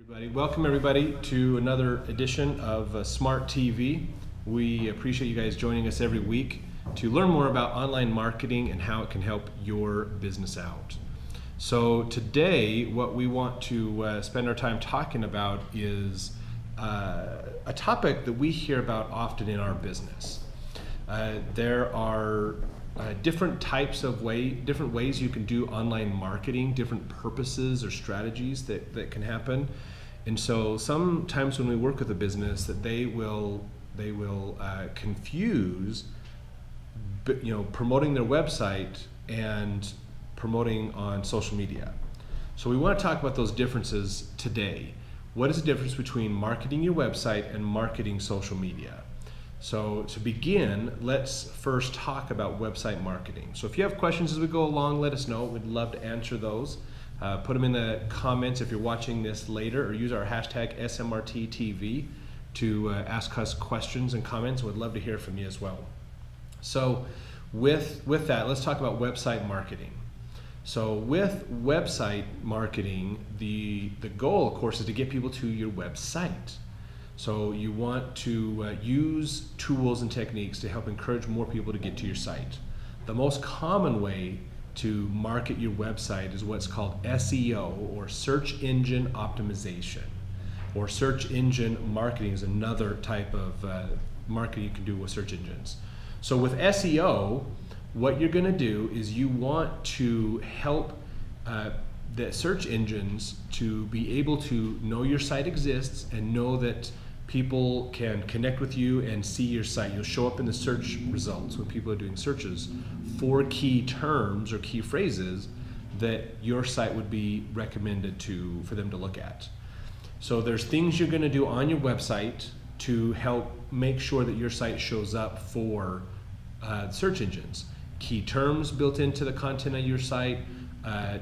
Welcome everybody to another edition of Smart TV. We appreciate you guys joining us every week to learn more about online marketing and how it can help your business out. So today what we want to spend our time talking about is a topic that we hear about often in our business. There are different ways you can do online marketing, different purposes or strategies that can happen. And so sometimes when we work with a business, that they will confuse, promoting their website and promoting on social media. So we want to talk about those differences today. What is the difference between marketing your website and marketing social media? So to begin, let's first talk about website marketing. So if you have questions as we go along, let us know. We'd love to answer those. Put them in the comments if you're watching this later, or use our hashtag SMRTTV to ask us questions and comments. We'd love to hear from you as well. So with that, let's talk about website marketing. So with website marketing, the goal, of course, is to get people to your website. So you want to use tools and techniques to help encourage more people to get to your site. The most common way to market your website is what's called SEO, or search engine optimization, or search engine marketing is another type of marketing you can do with search engines. So with SEO, what you're going to do is you want to help the search engines to be able to know your site exists and know that people can connect with you and see your site. You'll show up in the search results when people are doing searches for key terms or key phrases that your site would be recommended for them to look at. So there's things you're going to do on your website to help make sure that your site shows up for search engines. Key terms built into the content of your site,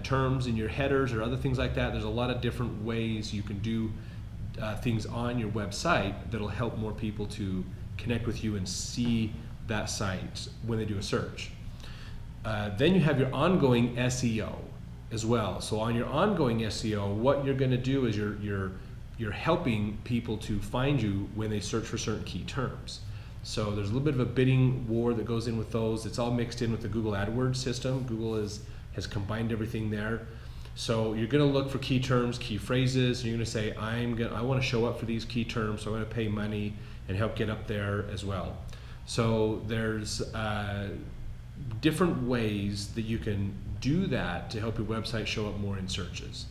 terms in your headers or other things like that. There's a lot of different ways you can do things on your website that'll help more people to connect with you and see that site when they do a search. Then you have your ongoing SEO as well. So on your ongoing SEO, what you're going to do is you're helping people to find you when they search for certain key terms. So there's a little bit of a bidding war that goes in with those. It's all mixed in with the Google AdWords system. Google has combined everything there. So you're going to look for key terms, key phrases, and you're going to say, I want to show up for these key terms, so I'm going to pay money and help get up there as well. So there's different ways that you can do that to help your website show up more in searches.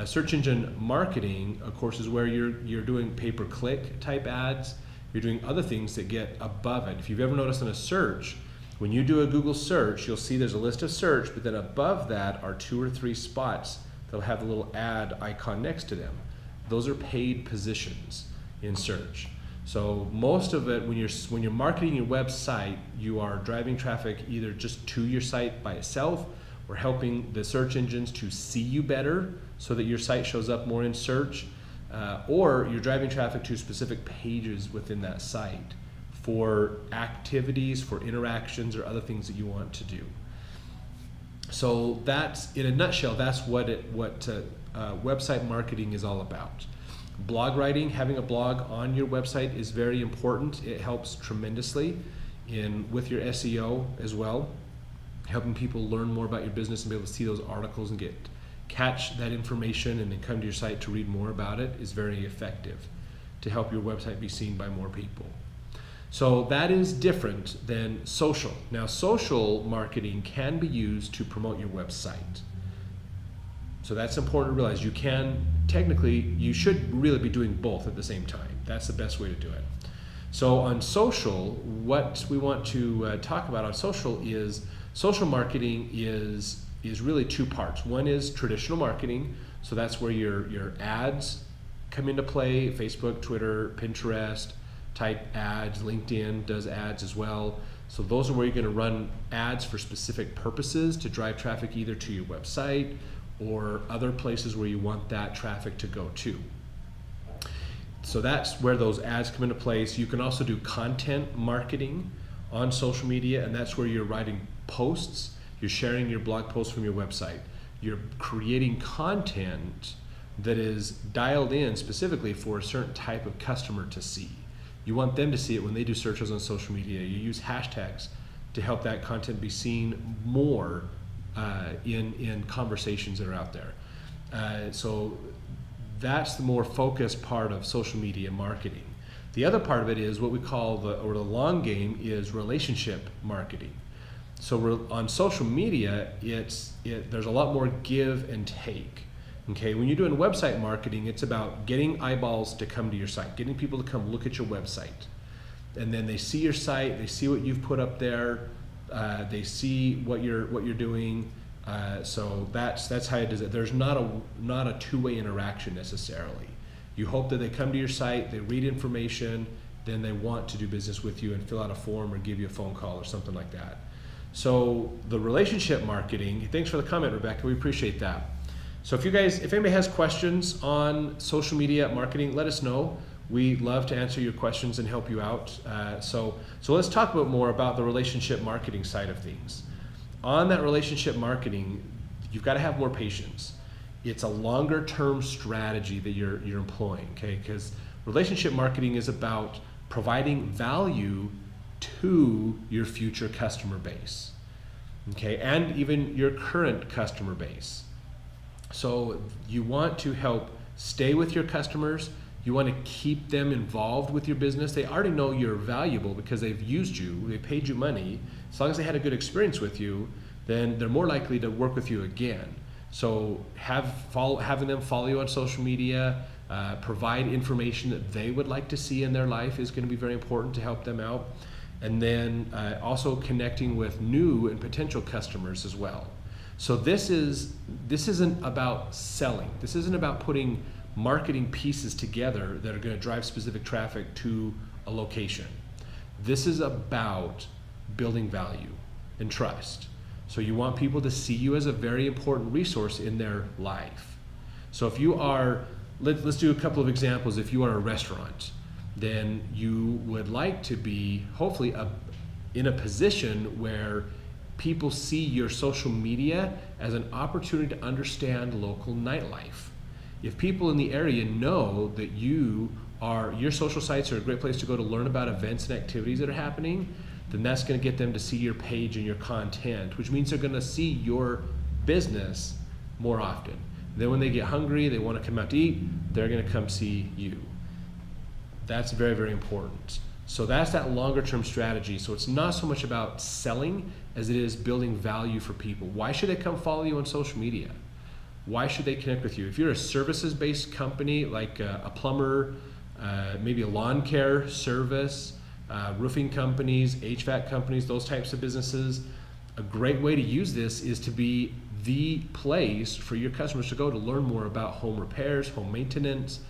Search engine marketing, of course, is where you're doing pay-per-click type ads. You're doing other things that get above it. If you've ever noticed in a search, when you do a Google search, you'll see there's a list of search, but then above that are 2 or 3 spots that'll have a little ad icon next to them. Those are paid positions in search. So most of it, when you're marketing your website, you are driving traffic either just to your site by itself, or helping the search engines to see you better so that your site shows up more in search, or you're driving traffic to specific pages within that site for activities, for interactions, or other things that you want to do. So that's, in a nutshell, that's what website marketing is all about. Blog writing, having a blog on your website is very important. It helps tremendously with your SEO as well, helping people learn more about your business and be able to see those articles and catch that information and then come to your site to read more about it is very effective to help your website be seen by more people. So that is different than social. Now, social marketing can be used to promote your website. So that's important to realize. You should really be doing both at the same time. That's the best way to do it. So on social, what we want to talk about on social is, social marketing is really 2 parts. One is traditional marketing. So that's where your ads come into play. Facebook, Twitter, Pinterest type ads. LinkedIn does ads as well. So those are where you're going to run ads for specific purposes to drive traffic either to your website or other places where you want that traffic to go to. So that's where those ads come into place. You can also do content marketing on social media, and that's where you're writing posts. You're sharing your blog posts from your website. You're creating content that is dialed in specifically for a certain type of customer to see. You want them to see it when they do searches on social media. You use hashtags to help that content be seen more in conversations that are out there. So that's the more focused part of social media marketing. The other part of it is what we call the long game is relationship marketing. So on social media, there's a lot more give and take. Okay, when you're doing website marketing, it's about getting eyeballs to come to your site, getting people to come look at your website. And then they see your site, they see what you've put up there, they see what you're doing. So that's how it does it. There's not a two-way interaction necessarily. You hope that they come to your site, they read information, then they want to do business with you and fill out a form or give you a phone call or something like that. So the relationship marketing, thanks for the comment, Rebecca, we appreciate that. So if anybody has questions on social media marketing, let us know. We love to answer your questions and help you out. So let's talk more about the relationship marketing side of things. On that relationship marketing, you've got to have more patience. It's a longer term strategy that you're employing, okay? Because relationship marketing is about providing value to your future customer base, okay? And even your current customer base. So you want to help stay with your customers. You want to keep them involved with your business. They already know you're valuable because they've used you, they paid you money. As long as they had a good experience with you, then they're more likely to work with you again. So having them follow you on social media, provide information that they would like to see in their life is going to be very important to help them out. And then also connecting with new and potential customers as well. So this isn't about selling. This isn't about putting marketing pieces together that are going to drive specific traffic to a location. This is about building value and trust. So you want people to see you as a very important resource in their life. So if you are, let's do a couple of examples. If you are a restaurant, then you would like to be hopefully in a position where people see your social media as an opportunity to understand local nightlife. If people in the area know that your social sites are a great place to go to learn about events and activities that are happening, then that's going to get them to see your page and your content, which means they're going to see your business more often. Then when they get hungry, they want to come out to eat, they're going to come see you. That's very, very important. So that's that longer term strategy. So it's not so much about selling as it is building value for people. Why should they come follow you on social media? Why should they connect with you? If you're a services-based company like a plumber, maybe a lawn care service, roofing companies, HVAC companies, those types of businesses, a great way to use this is to be the place for your customers to go to learn more about home repairs, home maintenance,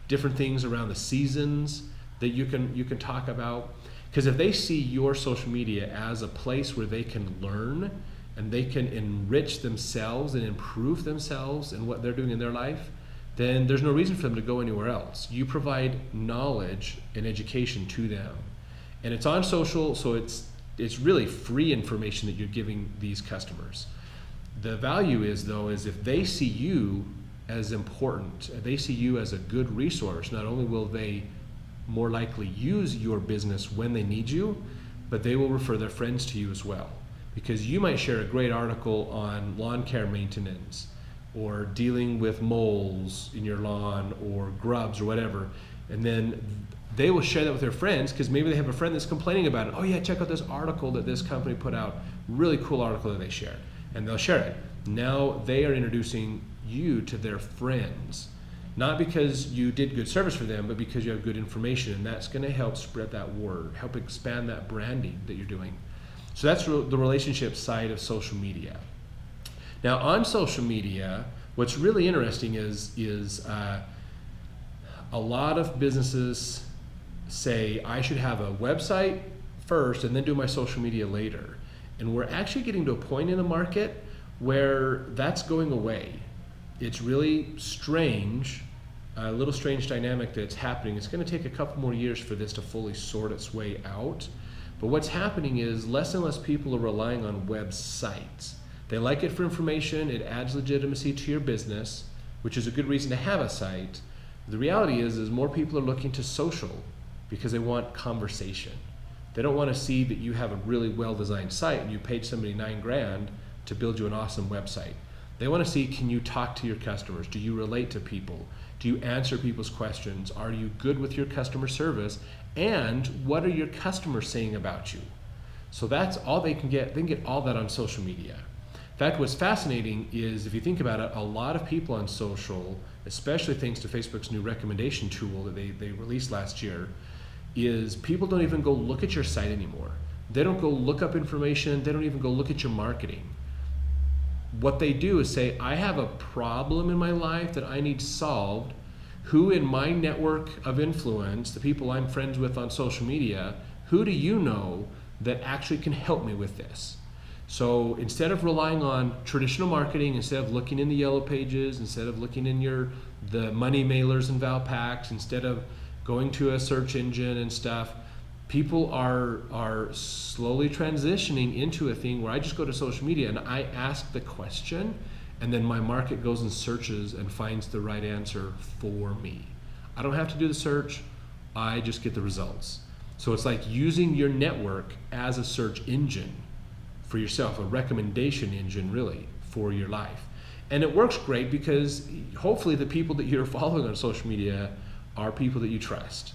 different things around the seasons that you can talk about. Because if they see your social media as a place where they can learn and they can enrich themselves and improve themselves in what they're doing in their life, then there's no reason for them to go anywhere else. You provide knowledge and education to them. And it's on social, so it's really free information that you're giving these customers. The value is if they see you as important, they see you as a good resource, not only will they more likely use your business when they need you, but they will refer their friends to you as well. Because you might share a great article on lawn care maintenance or dealing with moles in your lawn or grubs or whatever, and then they will share that with their friends because maybe they have a friend that's complaining about it. Oh yeah, check out this article that this company put out. Really cool article that they shared. And they'll share it. Now they are introducing you to their friends. Not because you did good service for them, but because you have good information, and that's going to help spread that word, help expand that branding that you're doing. So that's the relationship side of social media. Now on social media, what's really interesting is a lot of businesses say I should have a website first and then do my social media later. And we're actually getting to a point in the market where that's going away. It's really strange, a little strange dynamic that's happening. It's going to take a couple more years for this to fully sort its way out. But what's happening is less and less people are relying on websites. They like it for information, it adds legitimacy to your business, which is a good reason to have a site. The reality is more people are looking to social because they want conversation. They don't want to see that you have a really well-designed site and you paid somebody $9,000 to build you an awesome website. They want to see, can you talk to your customers? Do you relate to people? Do you answer people's questions? Are you good with your customer service? And what are your customers saying about you? So that's all they can get. They can get all that on social media. In fact, what's fascinating is, if you think about it, a lot of people on social, especially thanks to Facebook's new recommendation tool that they released last year, is people don't even go look at your site anymore. They don't go look up information. They don't even go look at your marketing. What they do is say, I have a problem in my life that I need solved. Who in my network of influence, the people I'm friends with on social media, who do you know that actually can help me with this? So instead of relying on traditional marketing, instead of looking in the yellow pages, instead of looking in the money mailers and Valpaks, instead of going to a search engine and stuff, people are slowly transitioning into a thing where I just go to social media and I ask the question, and then my market goes and searches and finds the right answer for me. I don't have to do the search, I just get the results. So it's like using your network as a search engine for yourself, a recommendation engine really for your life. And it works great because hopefully the people that you're following on social media are people that you trust.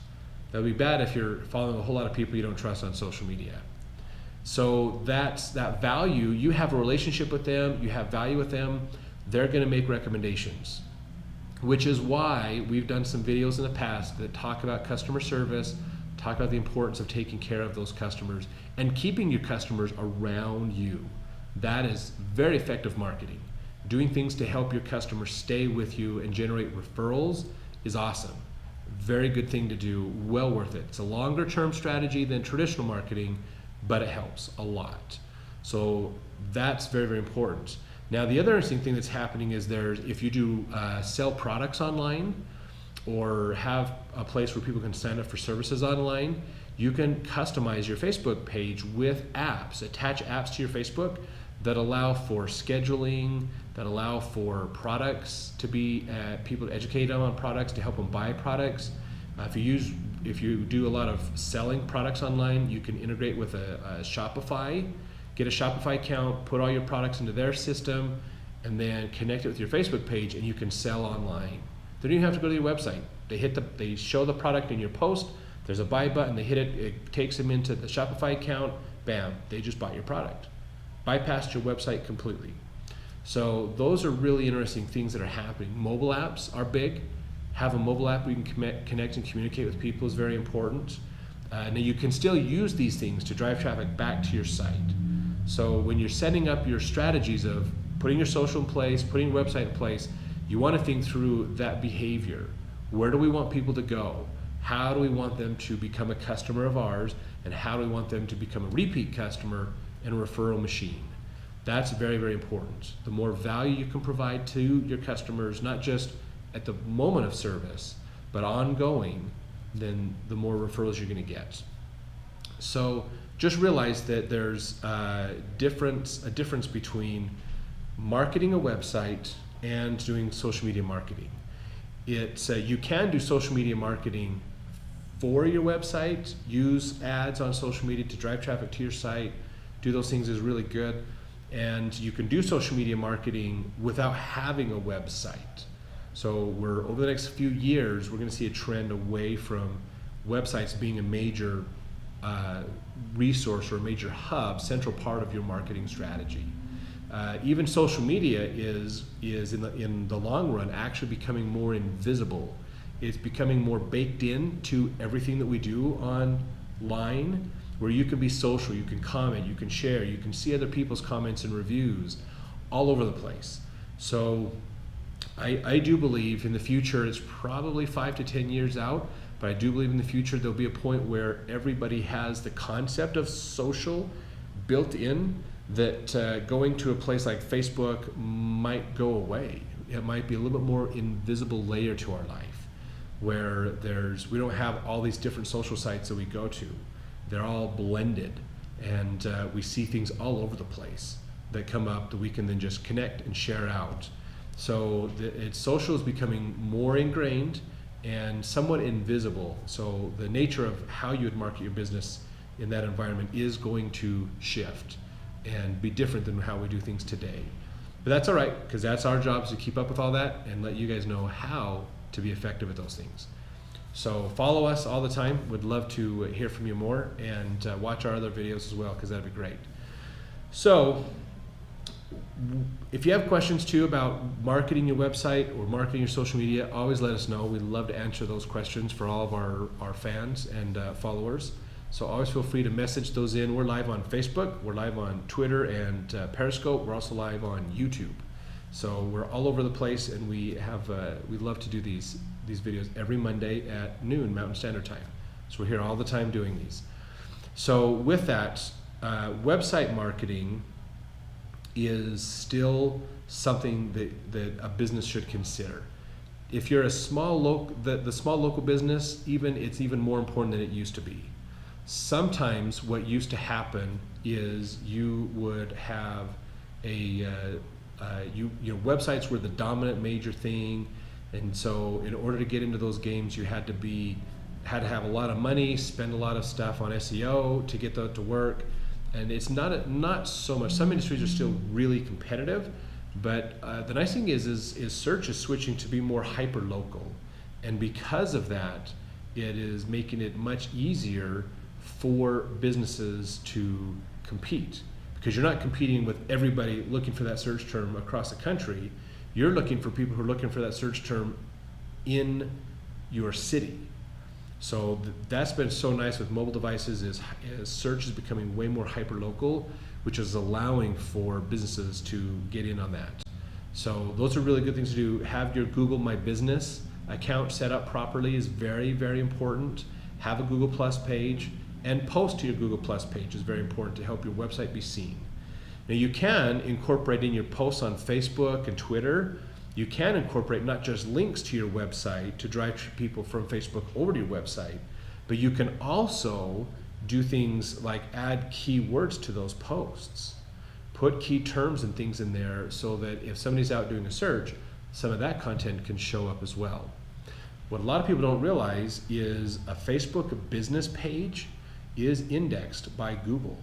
That would be bad if you're following a whole lot of people you don't trust on social media. So that's that value. You have a relationship with them, you have value with them, they're going to make recommendations, which is why we've done some videos in the past that talk about customer service, talk about the importance of taking care of those customers and keeping your customers around you. That is very effective marketing. Doing things to help your customers stay with you and generate referrals is awesome. Very good thing to do, well worth it. It's a longer term strategy than traditional marketing, but it helps a lot. So that's very, very important. Now the other interesting thing that's happening is if you do sell products online or have a place where people can sign up for services online, you can customize your Facebook page with apps, attach apps to your Facebook that allow for scheduling, that allow for products to be, people to educate them on products, to help them buy products. If you do a lot of selling products online, you can integrate with a Shopify, get a Shopify account, put all your products into their system, and then connect it with your Facebook page, and you can sell online. They don't even have to go to your website. They show the product in your post, there's a buy button, they hit it, it takes them into the Shopify account, bam, they just bought your product. Bypassed your website completely. So those are really interesting things that are happening. Mobile apps are big. Have a mobile app where you can connect and communicate with people is very important. Now you can still use these things to drive traffic back to your site. So when you're setting up your strategies of putting your social in place, putting your website in place, you want to think through that behavior. Where do we want people to go? How do we want them to become a customer of ours? And how do we want them to become a repeat customer and a referral machine? That's very, very important. The more value you can provide to your customers, not just at the moment of service, but ongoing, then the more referrals you're going to get. So just realize that there's a difference between marketing a website and doing social media marketing. You can do social media marketing for your website, use ads on social media to drive traffic to your site, do those things is really good. And you can do social media marketing without having a website. So over the next few years, we're going to see a trend away from websites being a major resource or a major hub, central part of your marketing strategy. Even social media is in the long run actually becoming more invisible. It's becoming more baked in to everything that we do online, where you can be social, you can comment, you can share, you can see other people's comments and reviews all over the place. So I do believe in the future, it's probably 5 to 10 years out, but I do believe in the future there'll be a point where everybody has the concept of social built in, that going to a place like Facebook might go away. It might be a little bit more invisible layer to our life, where we don't have all these different social sites that we go to. They're all blended, and we see things all over the place that come up that we can then just connect and share out. So social is becoming more ingrained and somewhat invisible. So the nature of how you would market your business in that environment is going to shift and be different than how we do things today. But that's all right, because that's our job, is to keep up with all that and let you guys know how to be effective at those things. So follow us all the time. Would love to hear from you more, and watch our other videos as well, because that'd be great. So if you have questions too about marketing your website or marketing your social media, always let us know. We'd love to answer those questions for all of our fans and followers. So always feel free to message those in. We're live on Facebook, we're live on Twitter and Periscope. We're also live on YouTube. So we're all over the place, and we love to do these videos every Monday at noon Mountain Standard Time. So we're here all the time doing these. So with that, website marketing is still something that a business should consider. If you're a small local business, it's even more important than it used to be. Sometimes what used to happen is you would have your websites were the dominant major thing, and so in order to get into those games, you had to have a lot of money, spend a lot of stuff on SEO to get that to work. And it's not so much. Some industries are still really competitive, but the nice thing is search is switching to be more hyper local, and because of that, it is making it much easier for businesses to compete, because you're not competing with everybody looking for that search term across the country. You're looking for people who are looking for that search term in your city. So that's been so nice with mobile devices, is search is becoming way more hyper local, which is allowing for businesses to get in on that. So those are really good things to do. Have your Google My Business account set up properly is very, very important. Have a Google Plus page, and post to your Google Plus page is very important to help your website be seen. Now you can incorporate in your posts on Facebook and Twitter. You can incorporate not just links to your website to drive people from Facebook over to your website, but you can also do things like add keywords to those posts. Put key terms and things in there so that if somebody's out doing a search, some of that content can show up as well. What a lot of people don't realize is a Facebook business page is indexed by Google.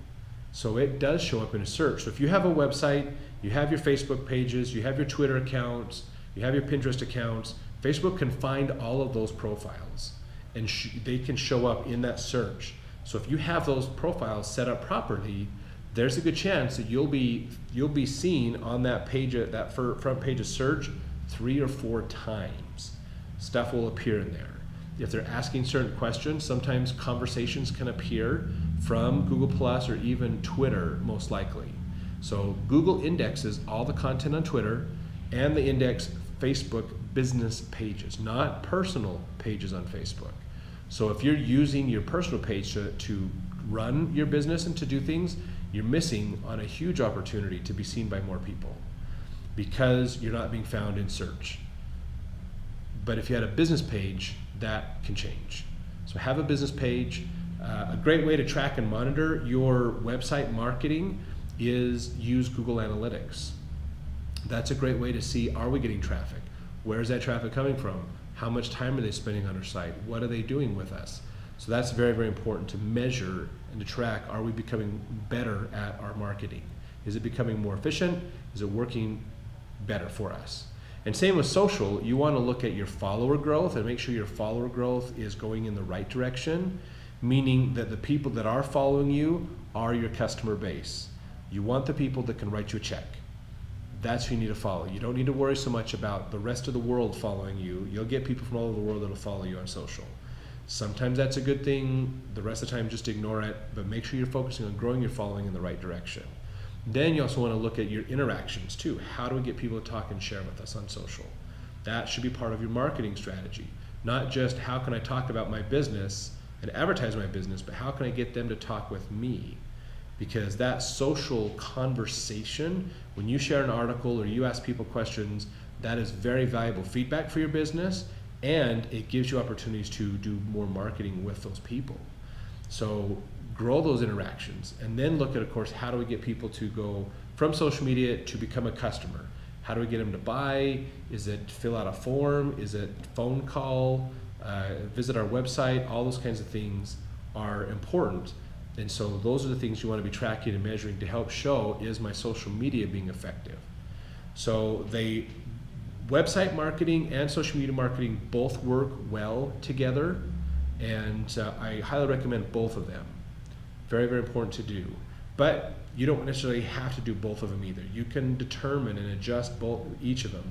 So it does show up in a search. So if you have a website, you have your Facebook pages, you have your Twitter accounts, you have your Pinterest accounts, Facebook can find all of those profiles, and they can show up in that search. So if you have those profiles set up properly, there's a good chance that you'll be seen on that page, that front page of search 3 or 4 times. Stuff will appear in there. If they're asking certain questions, sometimes conversations can appear from Google Plus or even Twitter, most likely. So Google indexes all the content on Twitter, and they index Facebook business pages, not personal pages on Facebook. So if you're using your personal page to run your business and to do things, you're missing on a huge opportunity to be seen by more people, because you're not being found in search. But if you had a business page, that can change. So have a business page. A great way to track and monitor your website marketing is use Google Analytics. That's a great way to see, are we getting traffic? Where's that traffic coming from? How much time are they spending on our site? What are they doing with us? So that's very, very important to measure and to track. Are we becoming better at our marketing? Is it becoming more efficient? Is it working better for us? And same with social. You want to look at your follower growth and make sure your follower growth is going in the right direction, meaning that the people that are following you are your customer base. You want the people that can write you a check. That's who you need to follow. You don't need to worry so much about the rest of the world following you. You'll get people from all over the world that'll follow you on social. Sometimes that's a good thing. The rest of the time, just ignore it, but make sure you're focusing on growing your following in the right direction. Then you also want to look at your interactions too. How do we get people to talk and share with us on social? That should be part of your marketing strategy. Not just how can I talk about my business and advertise my business, but how can I get them to talk with me? Because that social conversation, when you share an article or you ask people questions, that is very valuable feedback for your business, and it gives you opportunities to do more marketing with those people. So grow those interactions, and then look at, of course, how do we get people to go from social media to become a customer? How do we get them to buy? Is it fill out a form? Is it phone call? Visit our website? All those kinds of things are important. And so those are the things you want to be tracking and measuring to help show, is my social media being effective? So website marketing and social media marketing both work well together, and I highly recommend both of them. Very, very important to do. But you don't necessarily have to do both of them either. You can determine and adjust each of them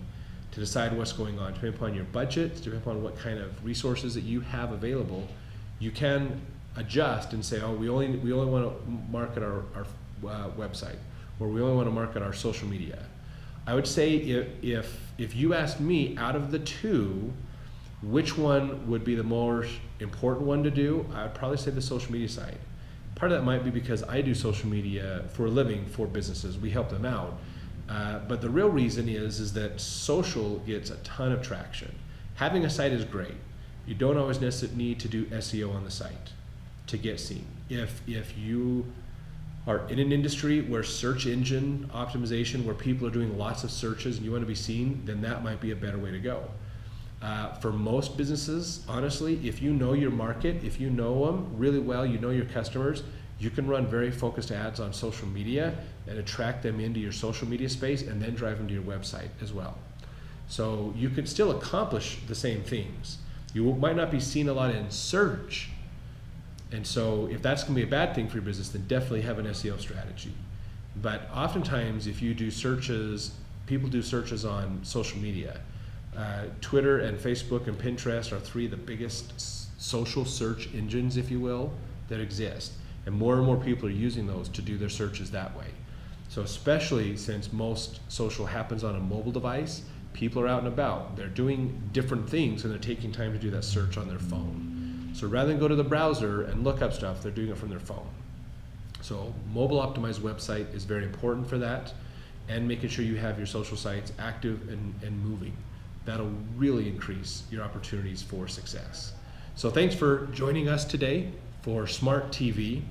to decide what's going on. Depending upon your budget, depending upon what kind of resources that you have available, you can adjust and say, oh, we only want to market our website, or we only want to market our social media. I would say if you asked me, out of the two, which one would be the more important one to do, I would probably say the social media side. Part of that might be because I do social media for a living for businesses. We help them out. But the real reason is that social gets a ton of traction. Having a site is great. You don't always necessarily need to do SEO on the site to get seen. If you are in an industry where search engine optimization, where people are doing lots of searches and you want to be seen, then that might be a better way to go. For most businesses, honestly, if you know your market, if you know them really well, you know your customers, you can run very focused ads on social media and attract them into your social media space and then drive them to your website as well. So you can still accomplish the same things. You might not be seen a lot in search. And so if that's going to be a bad thing for your business, then definitely have an SEO strategy. But oftentimes, if you do searches, people do searches on social media. Twitter and Facebook and Pinterest are three of the biggest social search engines, if you will, that exist. And more people are using those to do their searches that way. So especially since most social happens on a mobile device, people are out and about. They're doing different things and they're taking time to do that search on their phone. So rather than go to the browser and look up stuff, they're doing it from their phone. So mobile optimized website is very important for that, and making sure you have your social sites active and moving. That'll really increase your opportunities for success. So thanks for joining us today for Smart TV.